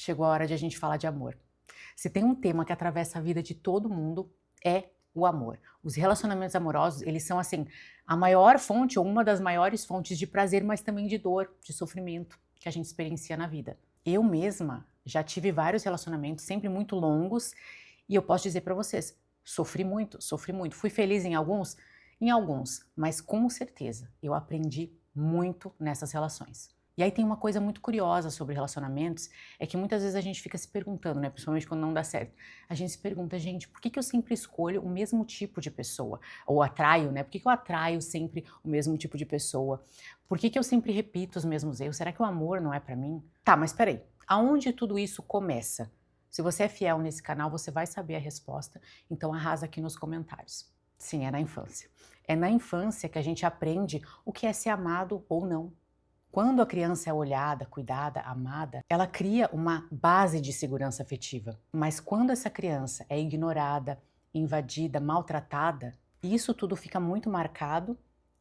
Chegou a hora de a gente falar de amor. Se tem um tema que atravessa a vida de todo mundo, é o amor. Os relacionamentos amorosos, eles são assim, a maior fonte ou uma das maiores fontes de prazer, mas também de dor, de sofrimento que a gente experiencia na vida. Eu mesma já tive vários relacionamentos, sempre muito longos, e eu posso dizer para vocês, sofri muito, sofri muito. Fui feliz em alguns? Em alguns, mas com certeza eu aprendi muito nessas relações. E aí tem uma coisa muito curiosa sobre relacionamentos, é que muitas vezes a gente fica se perguntando, né, principalmente quando não dá certo, a gente se pergunta, gente, por que que eu sempre escolho o mesmo tipo de pessoa? Ou atraio, né, por que que eu atraio sempre o mesmo tipo de pessoa? Por que que eu sempre repito os mesmos erros? Será que o amor não é pra mim? Tá, mas peraí, aonde tudo isso começa? Se você é fiel nesse canal, você vai saber a resposta, então arrasa aqui nos comentários. Sim, é na infância. É na infância que a gente aprende o que é ser amado ou não. Quando a criança é olhada, cuidada, amada, ela cria uma base de segurança afetiva. Mas quando essa criança é ignorada, invadida, maltratada, isso tudo fica muito marcado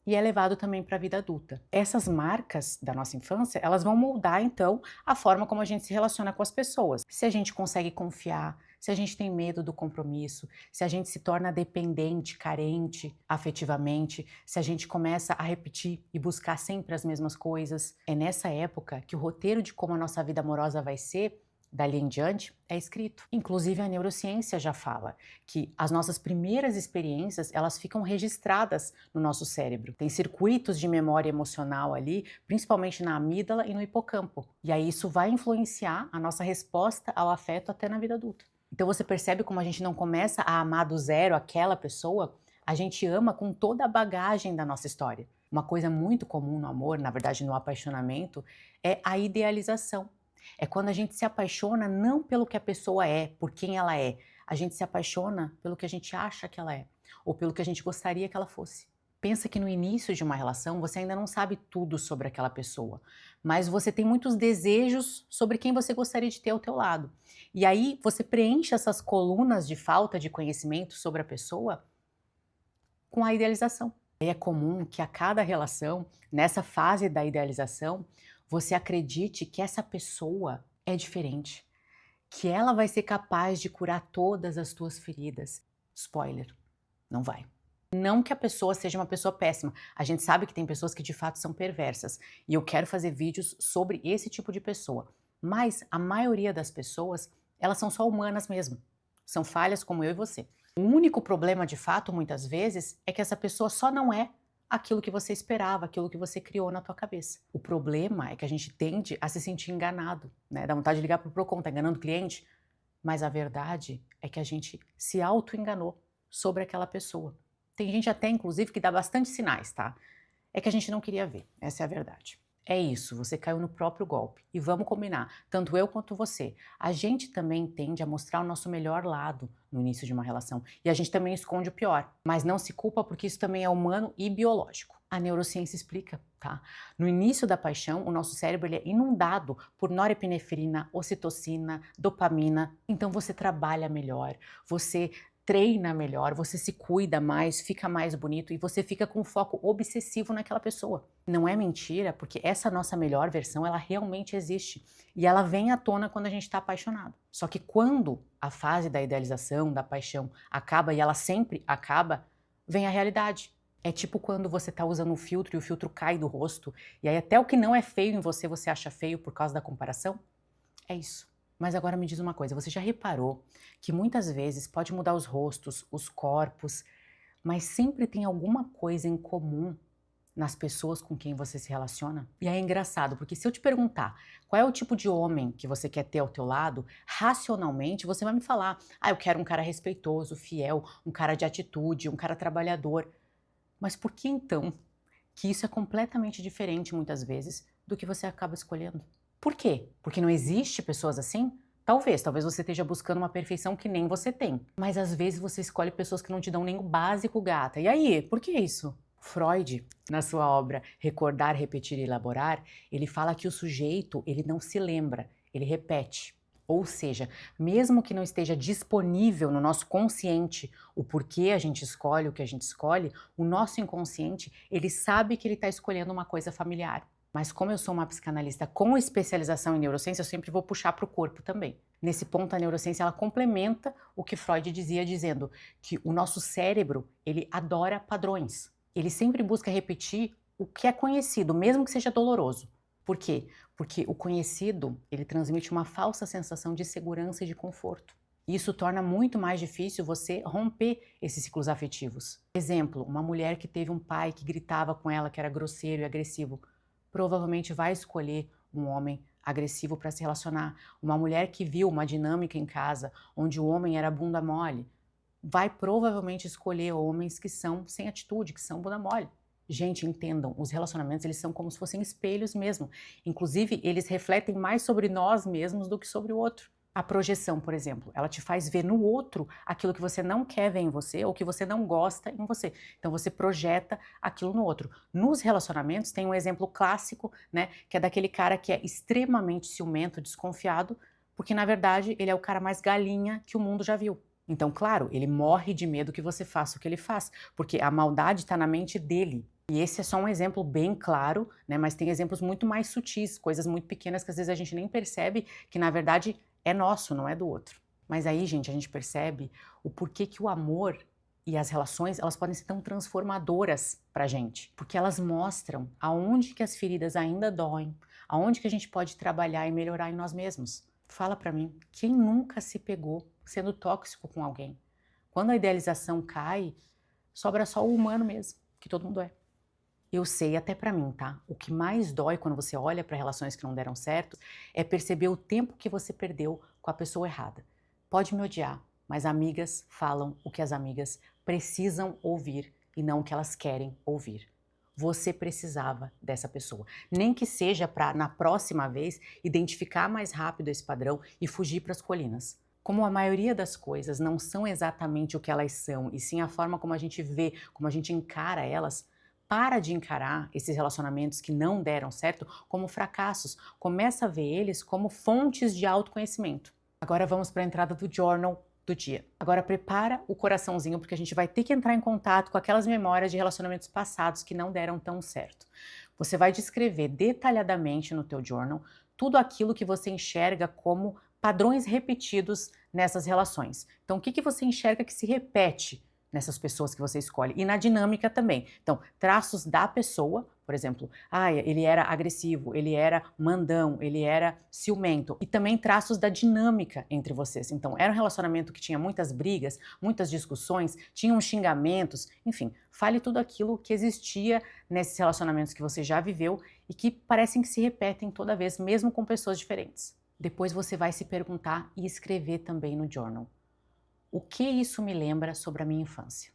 e é levado também para a vida adulta. Essas marcas da nossa infância, elas vão moldar então a forma como a gente se relaciona com as pessoas. Se a gente consegue confiar, se a gente tem medo do compromisso, se a gente se torna dependente, carente afetivamente, se a gente começa a repetir e buscar sempre as mesmas coisas. É nessa época que o roteiro de como a nossa vida amorosa vai ser dali em diante é escrito. Inclusive a neurociência já fala que as nossas primeiras experiências, elas ficam registradas no nosso cérebro. Tem circuitos de memória emocional ali, principalmente na amígdala e no hipocampo. E aí isso vai influenciar a nossa resposta ao afeto até na vida adulta. Então você percebe como a gente não começa a amar do zero aquela pessoa, a gente ama com toda a bagagem da nossa história. Uma coisa muito comum no amor, na verdade no apaixonamento, é a idealização. É quando a gente se apaixona não pelo que a pessoa é, por quem ela é. A gente se apaixona pelo que a gente acha que ela é, ou pelo que a gente gostaria que ela fosse. Pensa que no início de uma relação você ainda não sabe tudo sobre aquela pessoa, mas você tem muitos desejos sobre quem você gostaria de ter ao teu lado. E aí você preenche essas colunas de falta de conhecimento sobre a pessoa com a idealização. E é comum que a cada relação, nessa fase da idealização, você acredite que essa pessoa é diferente, que ela vai ser capaz de curar todas as tuas feridas. Spoiler, não vai. Não que a pessoa seja uma pessoa péssima, a gente sabe que tem pessoas que de fato são perversas, e eu quero fazer vídeos sobre esse tipo de pessoa, mas a maioria das pessoas, elas são só humanas mesmo, são falhas como eu e você. O único problema de fato, muitas vezes, é que essa pessoa só não é aquilo que você esperava, aquilo que você criou na tua cabeça. O problema é que a gente tende a se sentir enganado, né? Dá vontade de ligar pro Procon, tá enganando o cliente? Mas a verdade é que a gente se auto-enganou sobre aquela pessoa. Tem gente até, inclusive, que dá bastante sinais, tá? É que a gente não queria ver, essa é a verdade. É isso, você caiu no próprio golpe. E vamos combinar, tanto eu quanto você, a gente também tende a mostrar o nosso melhor lado no início de uma relação. E a gente também esconde o pior. Mas não se culpa porque isso também é humano e biológico. A neurociência explica, tá? No início da paixão, o nosso cérebro ele é inundado por norepinefrina, ocitocina, dopamina. Então você trabalha melhor, você treina melhor, você se cuida mais, fica mais bonito e você fica com um foco obsessivo naquela pessoa. Não é mentira, porque essa nossa melhor versão, ela realmente existe. E ela vem à tona quando a gente está apaixonado. Só que quando a fase da idealização, da paixão acaba, e ela sempre acaba, vem a realidade. É tipo quando você está usando um filtro e o filtro cai do rosto, e aí até o que não é feio em você, você acha feio por causa da comparação. É isso. Mas agora me diz uma coisa, você já reparou que muitas vezes pode mudar os rostos, os corpos, mas sempre tem alguma coisa em comum nas pessoas com quem você se relaciona? E aí é engraçado, porque se eu te perguntar qual é o tipo de homem que você quer ter ao teu lado, racionalmente você vai me falar, eu quero um cara respeitoso, fiel, um cara de atitude, um cara trabalhador. Mas por que então que isso é completamente diferente muitas vezes do que você acaba escolhendo? Por quê? Porque não existe pessoas assim? Talvez você esteja buscando uma perfeição que nem você tem. Mas às vezes você escolhe pessoas que não te dão nem o básico, gata. E aí, por que isso? Freud, na sua obra Recordar, Repetir e Elaborar, ele fala que o sujeito, ele não se lembra, ele repete. Ou seja, mesmo que não esteja disponível no nosso consciente o porquê a gente escolhe o que a gente escolhe, o nosso inconsciente, ele sabe que ele está escolhendo uma coisa familiar. Mas como eu sou uma psicanalista com especialização em neurociência, eu sempre vou puxar para o corpo também. Nesse ponto, a neurociência ela complementa o que Freud dizia, dizendo que o nosso cérebro, ele adora padrões. Ele sempre busca repetir o que é conhecido, mesmo que seja doloroso. Por quê? Porque o conhecido, ele transmite uma falsa sensação de segurança e de conforto. Isso torna muito mais difícil você romper esses ciclos afetivos. Exemplo, uma mulher que teve um pai que gritava com ela, que era grosseiro e agressivo, provavelmente vai escolher um homem agressivo para se relacionar. Uma mulher que viu uma dinâmica em casa onde o homem era bunda mole, vai provavelmente escolher homens que são sem atitude, que são bunda mole. Gente, entendam, os relacionamentos eles são como se fossem espelhos mesmo. Inclusive, eles refletem mais sobre nós mesmos do que sobre o outro. A projeção, por exemplo, ela te faz ver no outro aquilo que você não quer ver em você ou que você não gosta em você. Então você projeta aquilo no outro. Nos relacionamentos tem um exemplo clássico, né, que é daquele cara que é extremamente ciumento, desconfiado, porque na verdade ele é o cara mais galinha que o mundo já viu. Então, claro, ele morre de medo que você faça o que ele faz, porque a maldade está na mente dele. E esse é só um exemplo bem claro, né, mas tem exemplos muito mais sutis, coisas muito pequenas que às vezes a gente nem percebe que na verdade é nosso, não é do outro. Mas aí, gente, a gente percebe o porquê que o amor e as relações, elas podem ser tão transformadoras pra gente. Porque elas mostram aonde que as feridas ainda doem, aonde que a gente pode trabalhar e melhorar em nós mesmos. Fala pra mim, quem nunca se pegou sendo tóxico com alguém? Quando a idealização cai, sobra só o humano mesmo, que todo mundo é. Eu sei, até pra mim, tá? O que mais dói quando você olha para relações que não deram certo é perceber o tempo que você perdeu com a pessoa errada. Pode me odiar, mas amigas falam o que as amigas precisam ouvir e não o que elas querem ouvir. Você precisava dessa pessoa. Nem que seja para, na próxima vez, identificar mais rápido esse padrão e fugir para as colinas. Como a maioria das coisas não são exatamente o que elas são, e sim a forma como a gente vê, como a gente encara elas, para de encarar esses relacionamentos que não deram certo como fracassos. Começa a ver eles como fontes de autoconhecimento. Agora vamos para a entrada do journal do dia. Agora prepara o coraçãozinho porque a gente vai ter que entrar em contato com aquelas memórias de relacionamentos passados que não deram tão certo. Você vai descrever detalhadamente no teu journal tudo aquilo que você enxerga como padrões repetidos nessas relações. Então o que você enxerga que se repete nessas pessoas que você escolhe, e na dinâmica também. Então, traços da pessoa, por exemplo, ele era agressivo, ele era mandão, ele era ciumento, e também traços da dinâmica entre vocês. Então, era um relacionamento que tinha muitas brigas, muitas discussões, tinham xingamentos, enfim, fale tudo aquilo que existia nesses relacionamentos que você já viveu e que parecem que se repetem toda vez, mesmo com pessoas diferentes. Depois você vai se perguntar e escrever também no journal. O que isso me lembra sobre a minha infância?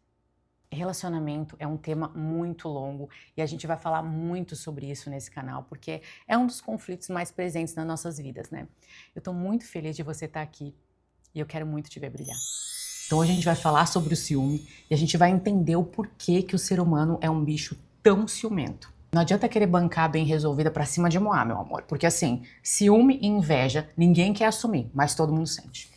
Relacionamento é um tema muito longo e a gente vai falar muito sobre isso nesse canal, porque é um dos conflitos mais presentes nas nossas vidas, né? Eu tô muito feliz de você estar aqui e eu quero muito te ver brilhar. Então hoje a gente vai falar sobre o ciúme e a gente vai entender o porquê que o ser humano é um bicho tão ciumento. Não adianta querer bancar bem resolvida pra cima de Moá, meu amor, porque assim, ciúme e inveja ninguém quer assumir, mas todo mundo sente.